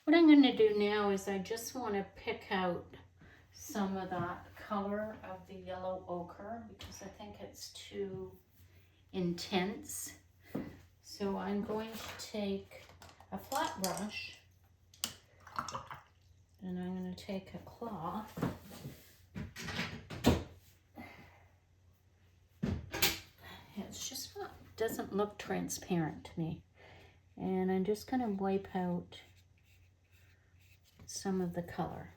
What I'm going to do now is I just want to pick out some of that color of the yellow ochre because I think it's too intense. So I'm going to take a flat brush and I'm going to take a cloth. It's just not, doesn't look transparent to me. And I'm just going to wipe out some of the color.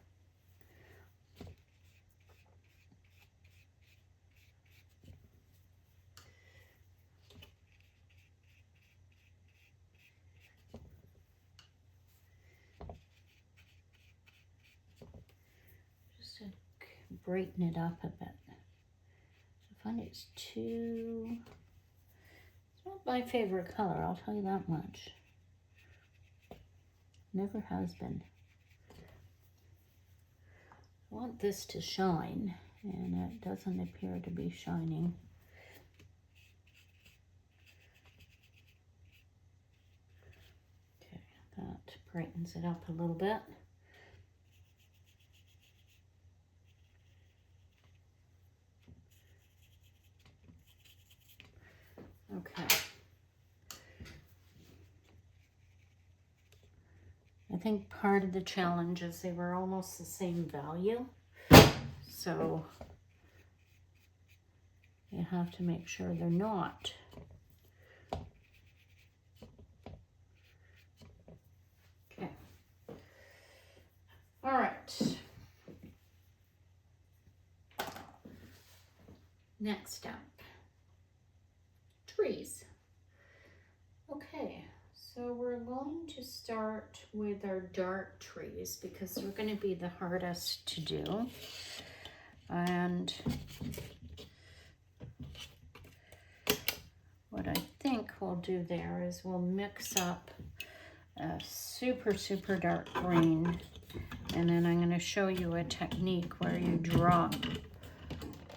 Just to brighten it up a bit. I find it's too, it's not my favorite color, I'll tell you that much. Never has been. I want this to shine, and it doesn't appear to be shining. Okay, that brightens it up a little bit. Okay. I think part of the challenge is they were almost the same value. So you have to make sure they're not. Okay. All right. Next up, trees. Okay, so we're going to start with our dark trees because they're going to be the hardest to do. And what I think we'll do there is we'll mix up a super, super dark green, and then I'm going to show you a technique where you drop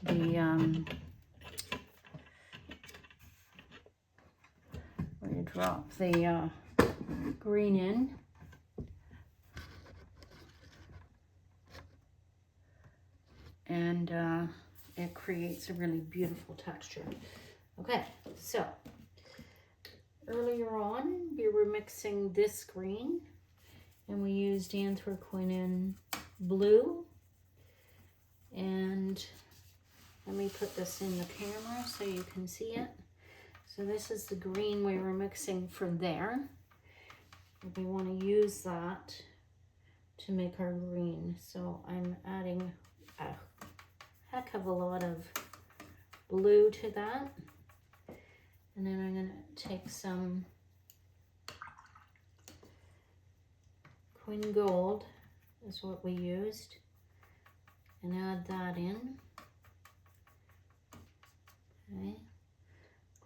the green in. And it creates a really beautiful texture. Okay, so earlier on we were mixing this green and we used Wtercolour blue. And let me put this in the camera so you can see it. So this is the green we were mixing for there. We want to use that to make our green. So I'm adding a heck of a lot of blue to that. And then I'm going to take some Queen Gold, is what we used, and add that in. Okay.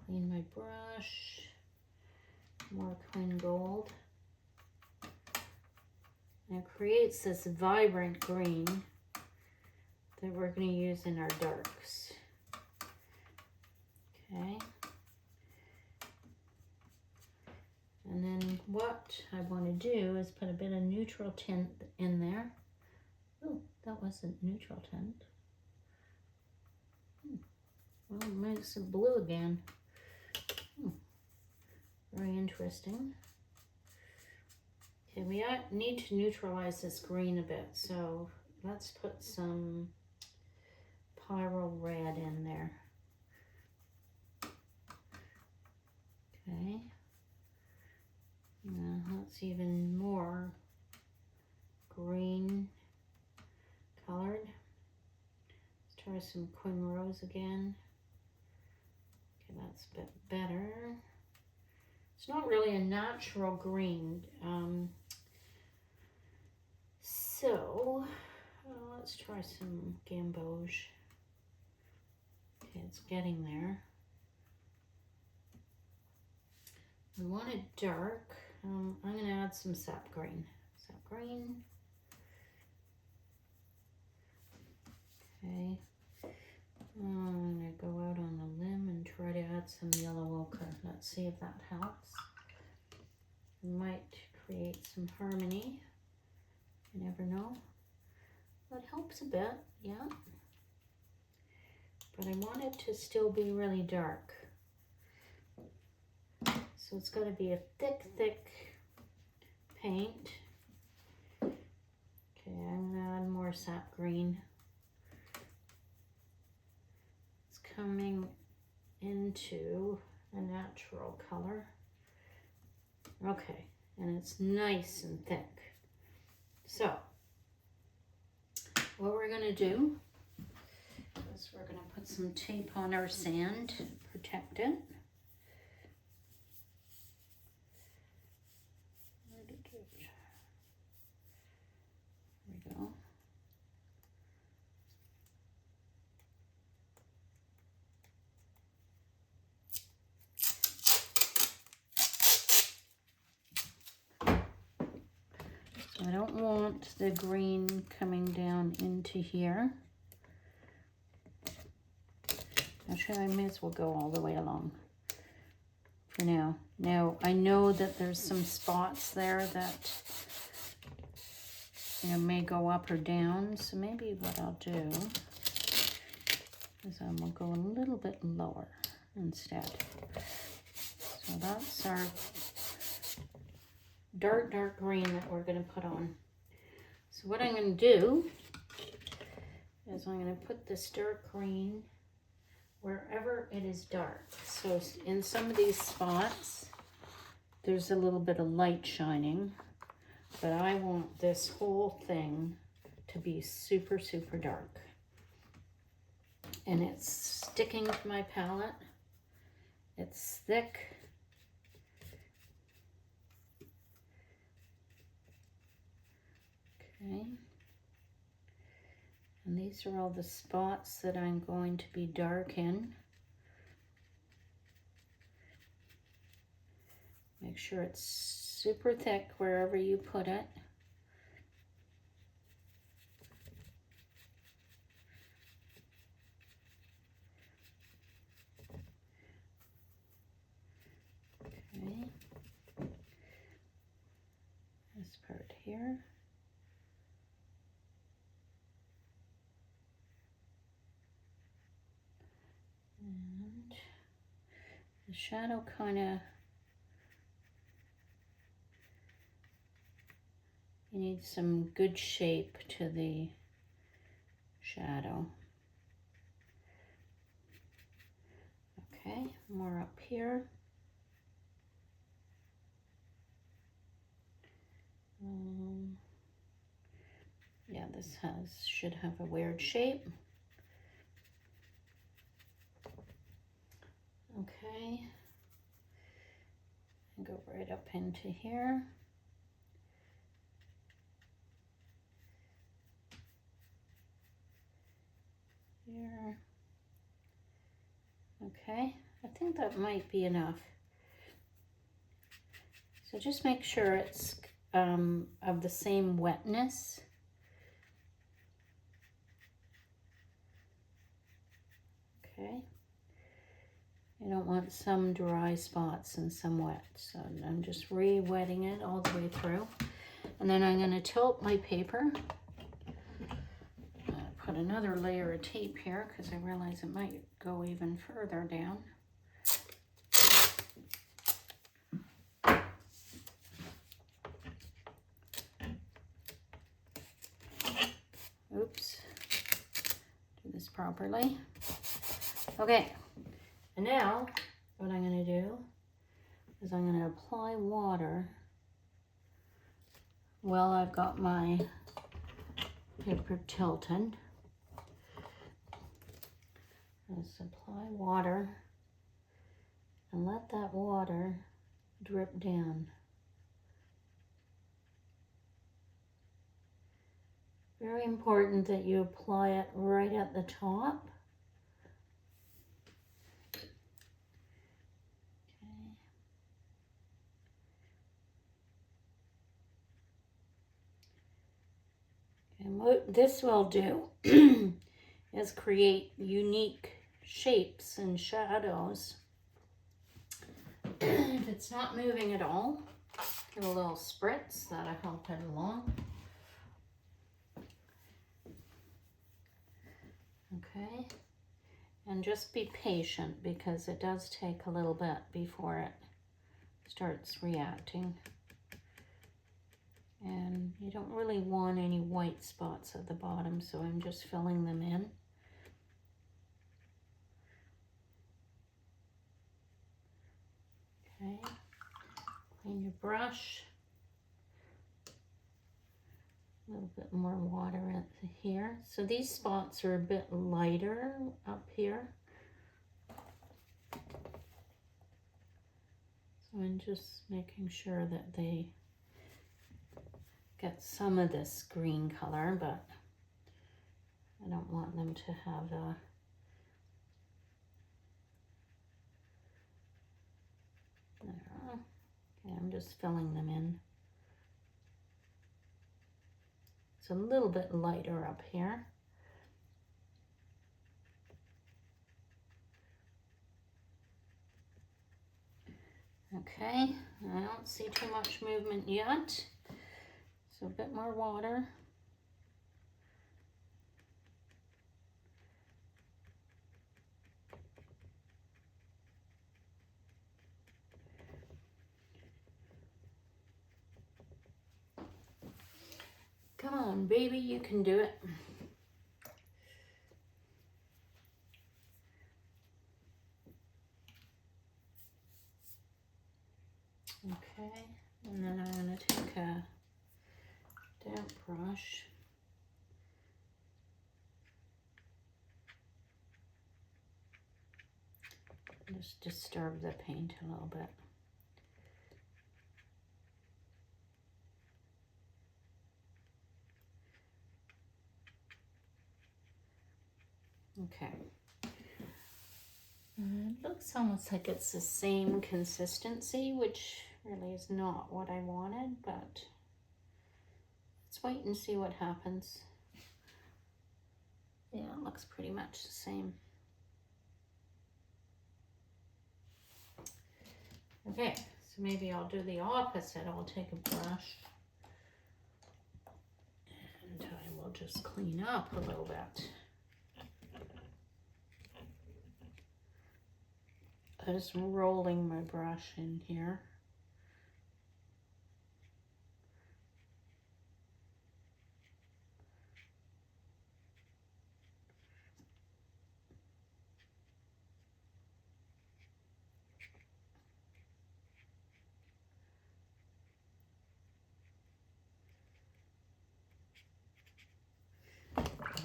Clean my brush, more Queen Gold. And it creates this vibrant green that we're going to use in our darks. Okay. And then what I want to do is put a bit of neutral tint in there. Oh, that wasn't neutral tint. Well, it makes it blue again. Very interesting. Okay, we need to neutralize this green a bit, so let's put some Pyro Red in there. Okay. Now that's even more green colored. Let's try some Queen Rose again. Okay, that's a bit better. It's not really a natural green. Let's try some Gamboge. Okay, it's getting there. We want it dark. I'm going to add some sap green. Sap green. Okay. I'm going to go out on a limb and try to add some yellow ochre. Let's see if that helps. It might create some harmony. You never know. Well, it helps a bit, yeah. But I want it to still be really dark. So it's got to be a thick, thick paint. Okay, I'm going to add more sap green. It's coming into a natural color. Okay, and it's nice and thick. So, what we're going to do is we're going to put some tape on our sand to protect it. There we go. So I don't want the green coming down into here. Actually, I may as well go all the way along for now. Now, I know that there's some spots there that, you know, may go up or down. So maybe what I'll do is I will go a little bit lower instead. So that's our dark, dark green that we're going to put on. So what I'm going to do is I'm going to put this dark green wherever it is dark. So in some of these spots, there's a little bit of light shining, but I want this whole thing to be super, super dark. And it's sticking to my palette. It's thick. Okay. And these are all the spots that I'm going to be dark in. Make sure it's super thick wherever you put it. Okay. This part here. And the shadow kind of, you need some good shape to the shadow. Okay, more up here. Yeah, this should have a weird shape. Okay, and go right up into here. Here. Okay, I think that might be enough. So just make sure it's of the same wetness. Okay. I don't want some dry spots and some wet, so I'm just re-wetting it all the way through. And then I'm going to tilt my paper. Put another layer of tape here because I realize it might go even further down. Oops. Do this properly. Okay. And now, what I'm going to do is I'm going to apply water while I've got my paper tilted. Just apply water and let that water drip down. Very important that you apply it right at the top. And what this will do is create unique shapes and shadows. If it's not moving at all, give a little spritz, that'll help it along. Okay, and just be patient because it does take a little bit before it starts reacting. And you don't really want any white spots at the bottom, so I'm just filling them in. Okay, clean your brush. A little bit more water at here. So these spots are a bit lighter up here. So I'm just making sure that they get some of this green color, but I don't want them to have a there. Okay, I'm just filling them in. It's a little bit lighter up here. Okay, I don't see too much movement yet. So a bit more water. Come on, baby, you can do it. Okay, and then I'm going to take a damp brush. Just disturb the paint a little bit. Okay. It looks almost like it's the same consistency, which really is not what I wanted, but let's wait and see what happens. Yeah, it looks pretty much the same. Okay, so maybe I'll do the opposite. I'll take a brush and I will just clean up a little bit. Just rolling my brush in here.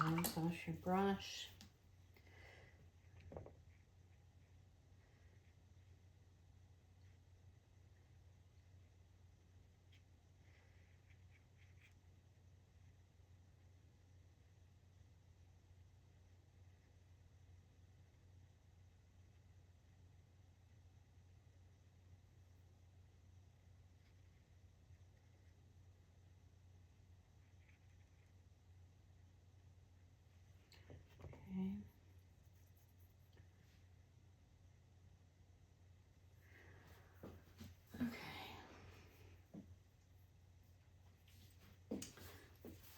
And wash your brush. Okay.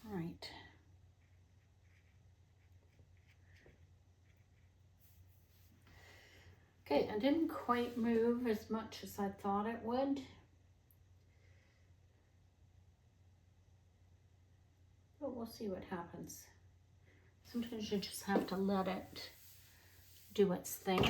All right. Okay, I didn't quite move as much as I thought it would. But we'll see what happens. Sometimes you just have to let it do its thing.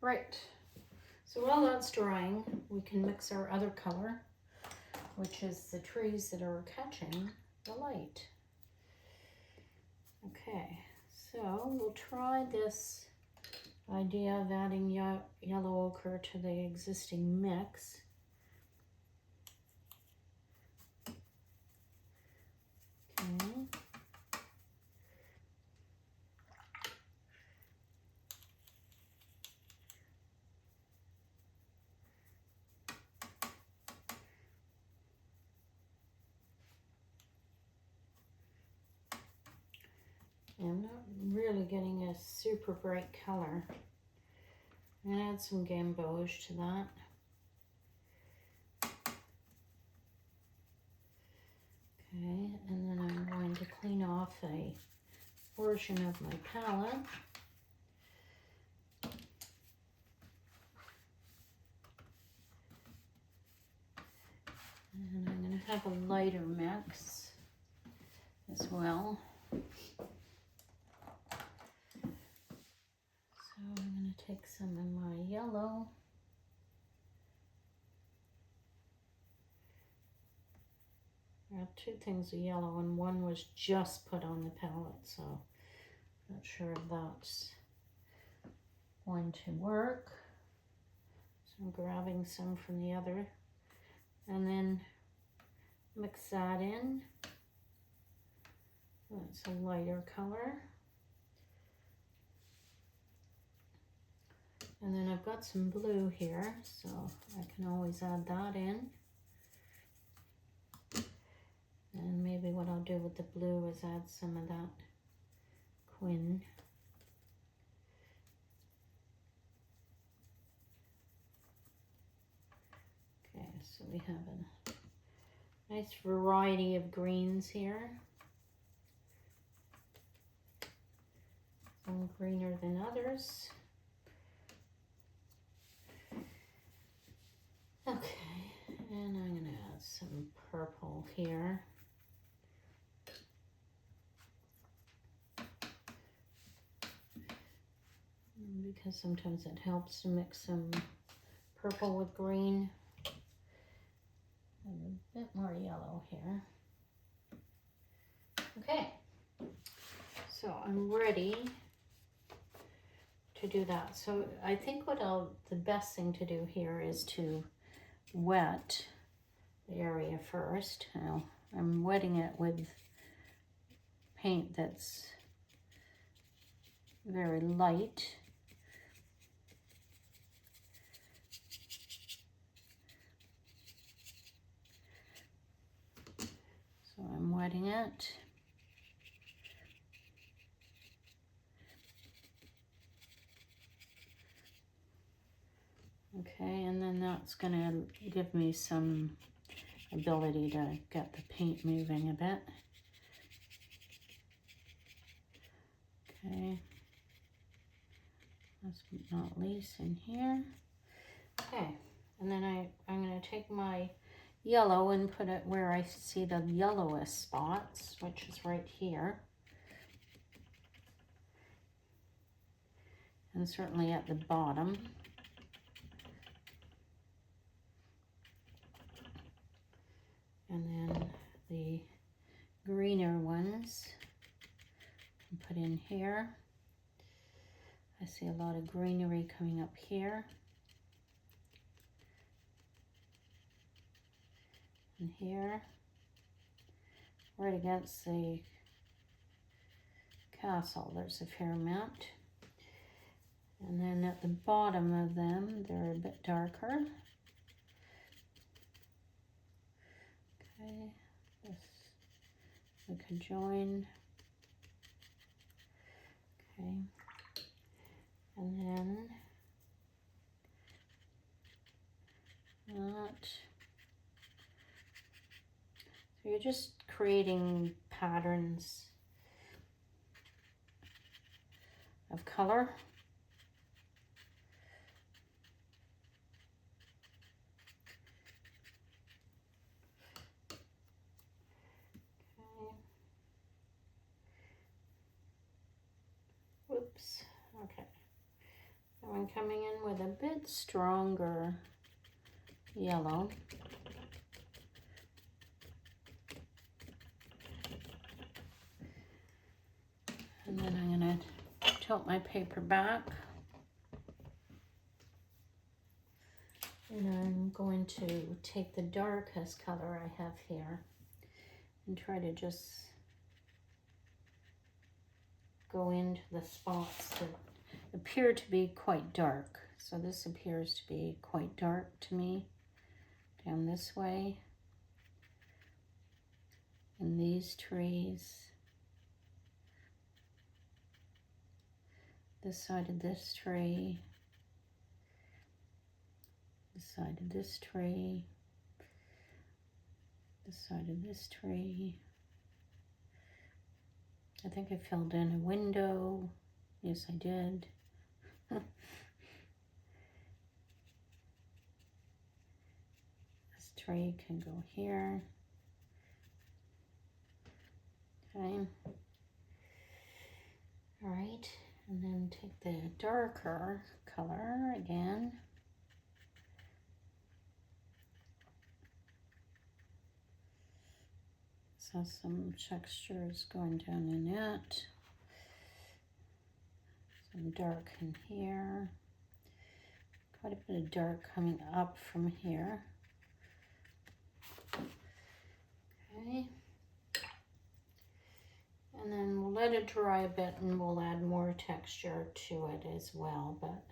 Right, so while that's drying, we can mix our other color, which is the trees that are catching the light. Okay, so we'll try this idea of adding yellow ochre to the existing mix. Okay. I'm not really getting a super bright color. I'm going to add some gamboge to that. Okay, and then I'm going to clean off a portion of my palette. And I'm going to have a lighter mix as well. So I'm going to take some of my yellow. I have two things of yellow and one was just put on the palette, so I'm not sure if that's going to work. So I'm grabbing some from the other and then mix that in. That's a lighter color. And then I've got some blue here, so I can always add that in. And maybe what I'll do with the blue is add some of that quin. Okay, so we have a nice variety of greens here. Some greener than others. Okay, and I'm going to add some purple here. Because sometimes it helps to mix some purple with green. And a bit more yellow here. Okay, so I'm ready to do that. So I think the best thing to do here is to wet the area first. Now I'm wetting it with paint that's very light. So I'm wetting it. Okay, and then that's going to give me some ability to get the paint moving a bit. Okay, last but not least in here. Okay, and then I'm going to take my yellow and put it where I see the yellowest spots, which is right here. And certainly at the bottom. And then the greener ones I can put in here. I see a lot of greenery coming up here. And here. Right against the castle, there's a fair amount. And then at the bottom of them, they're a bit darker. Okay, this we could join. Okay, and then that. So you're just creating patterns of color. Whoops, okay. So I'm coming in with a bit stronger yellow. And then I'm going to tilt my paper back. And I'm going to take the darkest color I have here and try to just go into the spots that appear to be quite dark. So this appears to be quite dark to me down this way. And these trees. this side of this tree, this side of this tree, this side of this tree. I think I filled in a window. Yes, I did. This tree can go here. Okay. All right, and then take the darker color again. So some textures going down in it. Some dark in here. Quite a bit of dark coming up from here. Okay. And then we'll let it dry a bit and we'll add more texture to it as well. But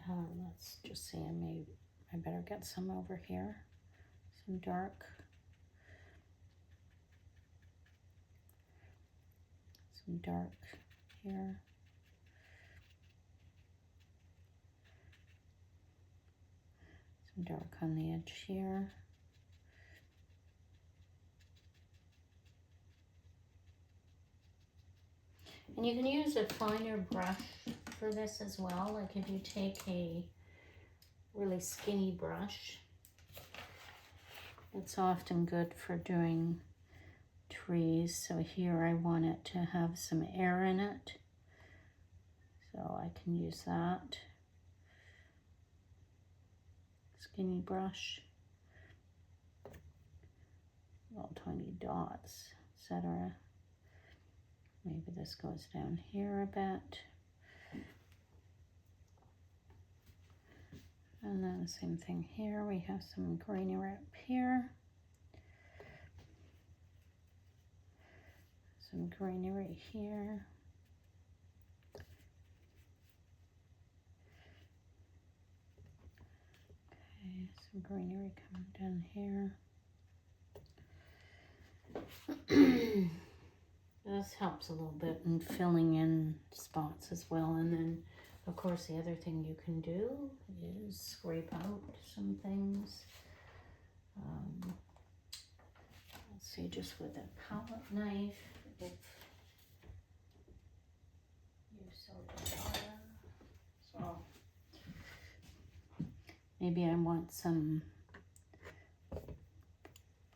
let's just see, I better get some over here. Some dark. Some dark here. Some dark on the edge here. And you can use a finer brush for this as well. Like if you take a really skinny brush, it's often good for doing trees. So here I want it to have some air in it. So I can use that. Skinny brush. Little tiny dots, etc. Maybe this goes down here a bit. And then the same thing here. We have some greenery up here. Some greenery here. Okay, some greenery coming down here. This helps a little bit in filling in spots as well. And then, of course, the other thing you can do is scrape out some things. Let's see, just with a palette knife, if you so desire. So maybe I want some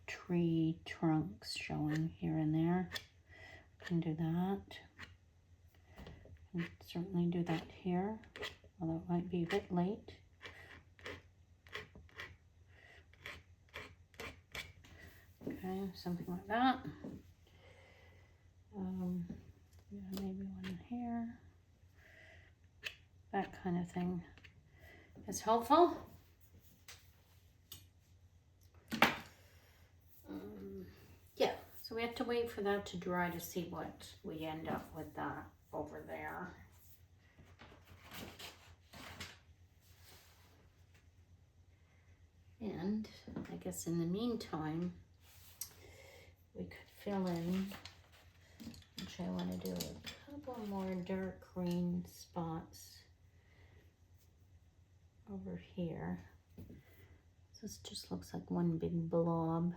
tree trunks showing here and there. Can do that. Can certainly do that here, although it might be a bit late. Okay, something like that. Yeah, maybe one here. That kind of thing is helpful. Yeah. So we have to wait for that to dry to see what we end up with that over there. And I guess in the meantime, we could fill in, which I want to do a couple more dark green spots over here. This just looks like one big blob.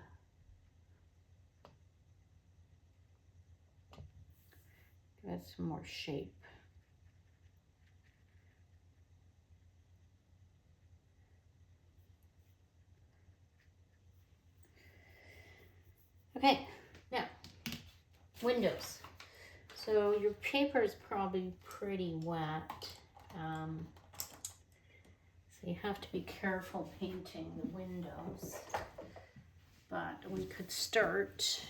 Give it some more shape. Okay, now, windows. So your paper is probably pretty wet. So you have to be careful painting the windows. But we could start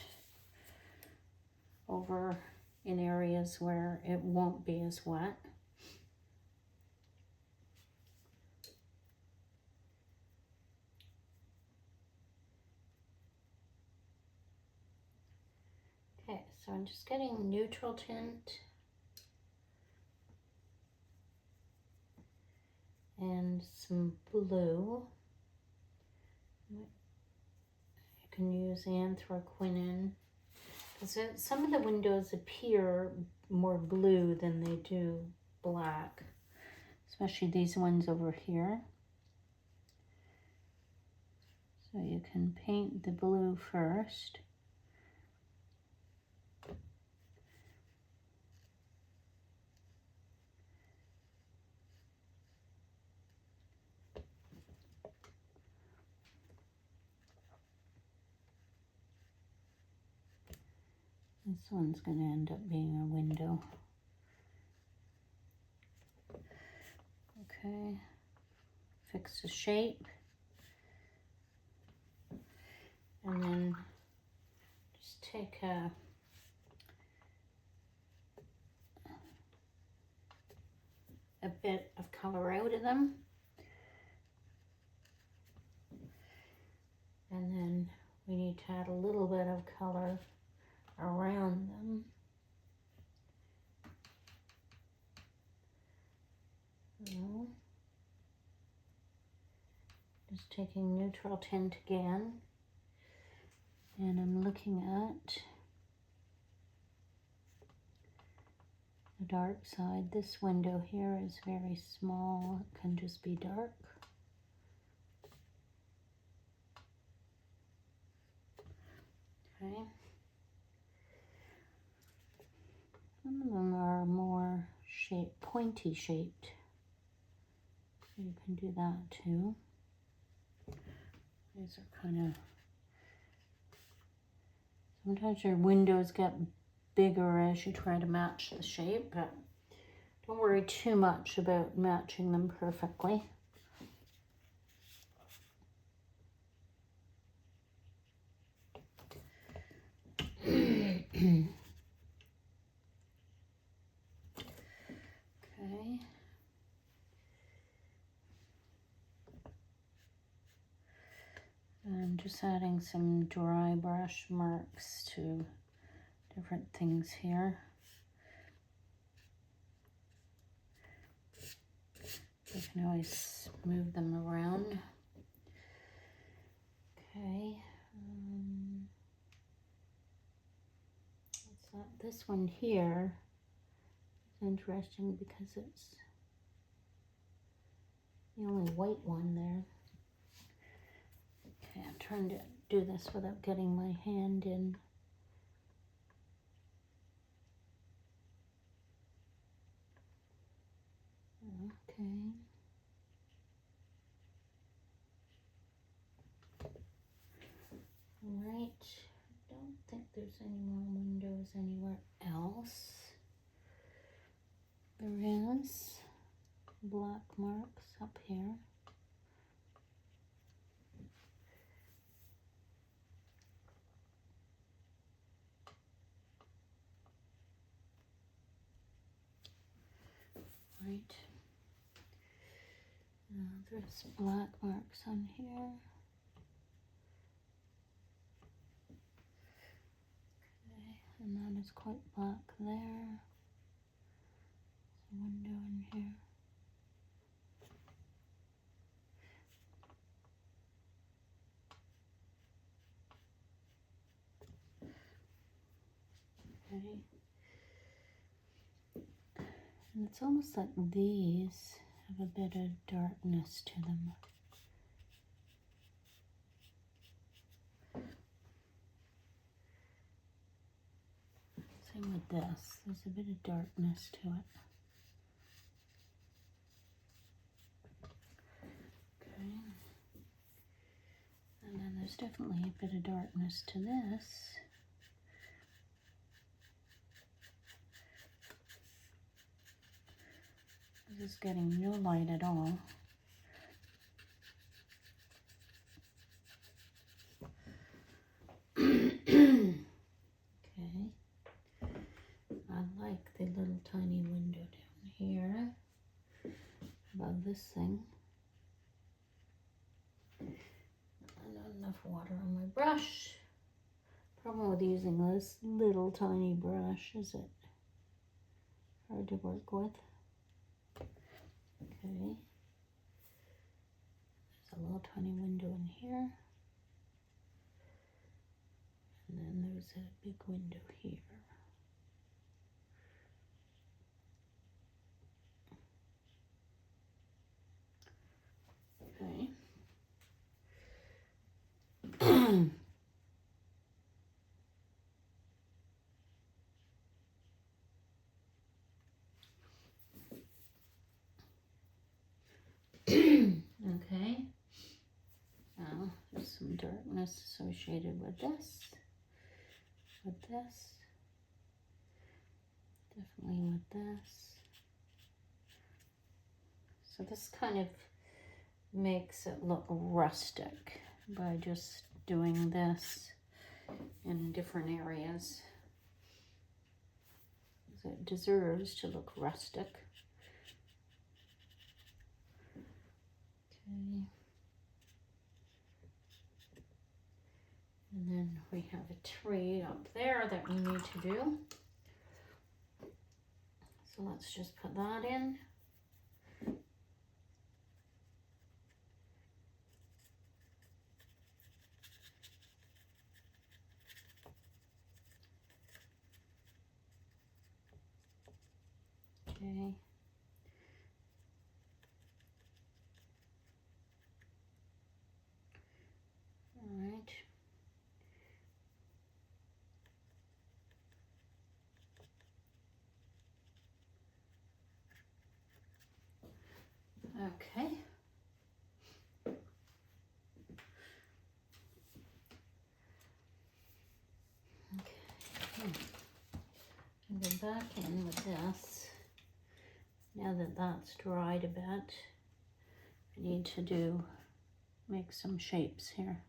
over in areas where it won't be as wet. Okay, so I'm just getting neutral tint and some blue. You can use anthraquinone. So some of the windows appear more blue than they do black. especially these ones over here. So you can paint the blue first. This one's going to end up being a window. Okay, fix the shape. And then just take a bit of color out of them. And then we need to add a little bit of color around them. So, just taking neutral tint again. And I'm looking at the dark side. This window here is very small. It can just be dark. Okay. Some of them are more pointy shaped. So you can do that too. These are kind of, sometimes your windows get bigger as you try to match the shape, but don't worry too much about matching them perfectly. Okay. I'm just adding some dry brush marks to different things here. You can always move them around. Okay. This one here is interesting because it's the only white one there. Okay, I'm trying to do this without getting my hand in. Okay. All right. I don't think there's any more windows anywhere else. There is black marks up here. Right. There's black marks on here. Okay, and that is quite black there. There's a window in here. Okay. And it's almost like these have a bit of darkness to them. Same with this. There's a bit of darkness to it. Okay. And then there's definitely a bit of darkness to this. This is getting no light at all. Okay. I like the little tiny window down here above this thing. Not enough water on my brush. Problem with using this little tiny brush is it hard to work with. Okay. There's a little tiny window in here. And then there's a big window here. Okay. Now there's some darkness associated with this. Definitely with this. So this kind of makes it look rustic by just doing this in different areas. So it deserves to look rustic. Okay. And then we have a tree up there that we need to do. So let's just put that in. Okay. All right. Okay. I'll go back in with this. Now that that's dried a bit, I need to make some shapes here.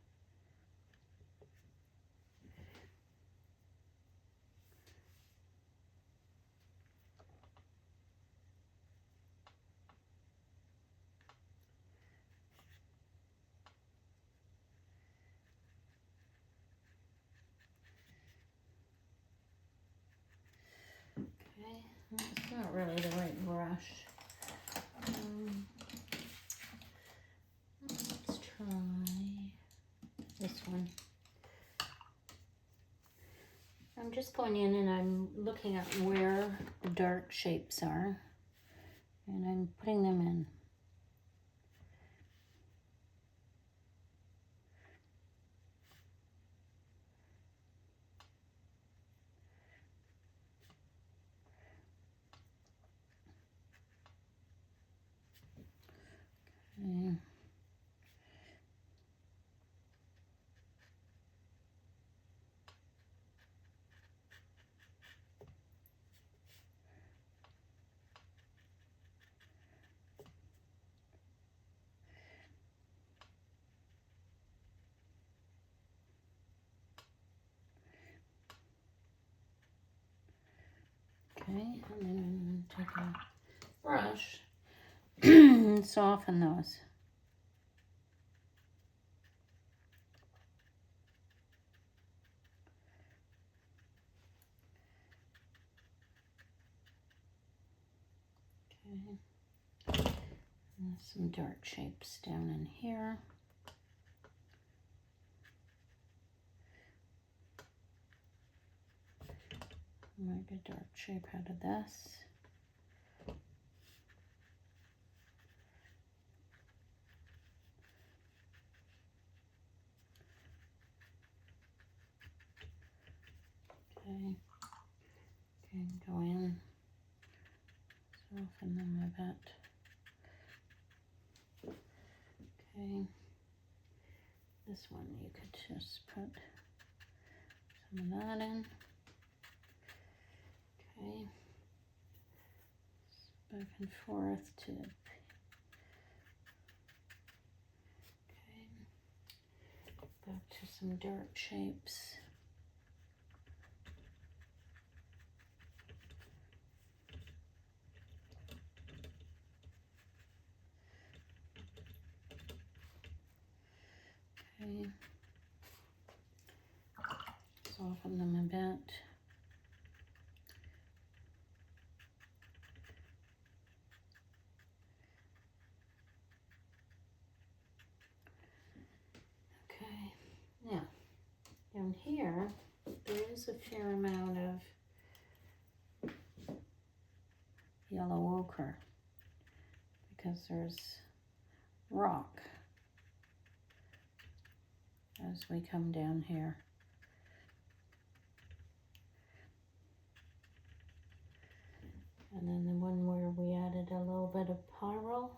Okay, it's not really the right brush. Let's try this one. I'm just going in and I'm looking at where the dark shapes are, and I'm putting them in. Okay. Okay, and then I'm going to take a brush and soften those. Okay, and some dark shapes down in here. Make a dark shape out of this. Okay, go in, soften them a bit. Okay, this one you could just put some of that in. Okay, back and forth to, okay, back to some dark shapes. Okay, soften them a bit. Okay, now down here there is a fair amount of yellow ochre because there's rock as we come down here. And then the one where we added a little bit of pyro.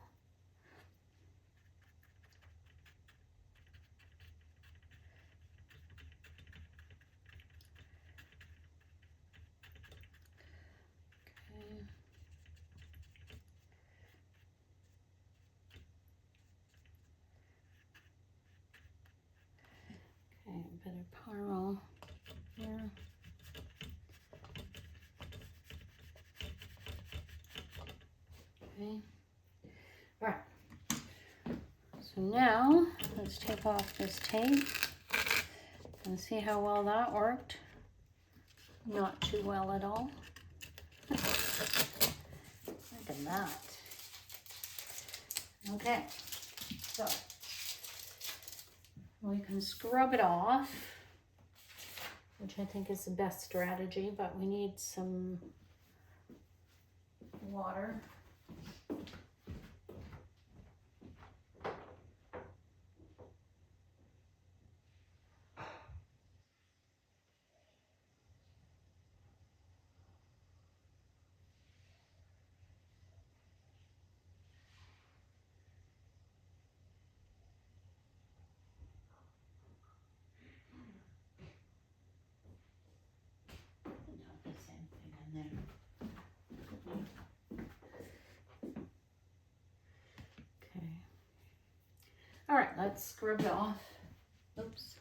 Okay, a bit of pyro here. Okay. All right. So now let's take off this tape and see how well that worked. Not too well at all. Look at that. Okay, so we can scrub it off, which I think is the best strategy, but we need some water. The same thing in there. Okay. All right, let's scrub it off. Oops.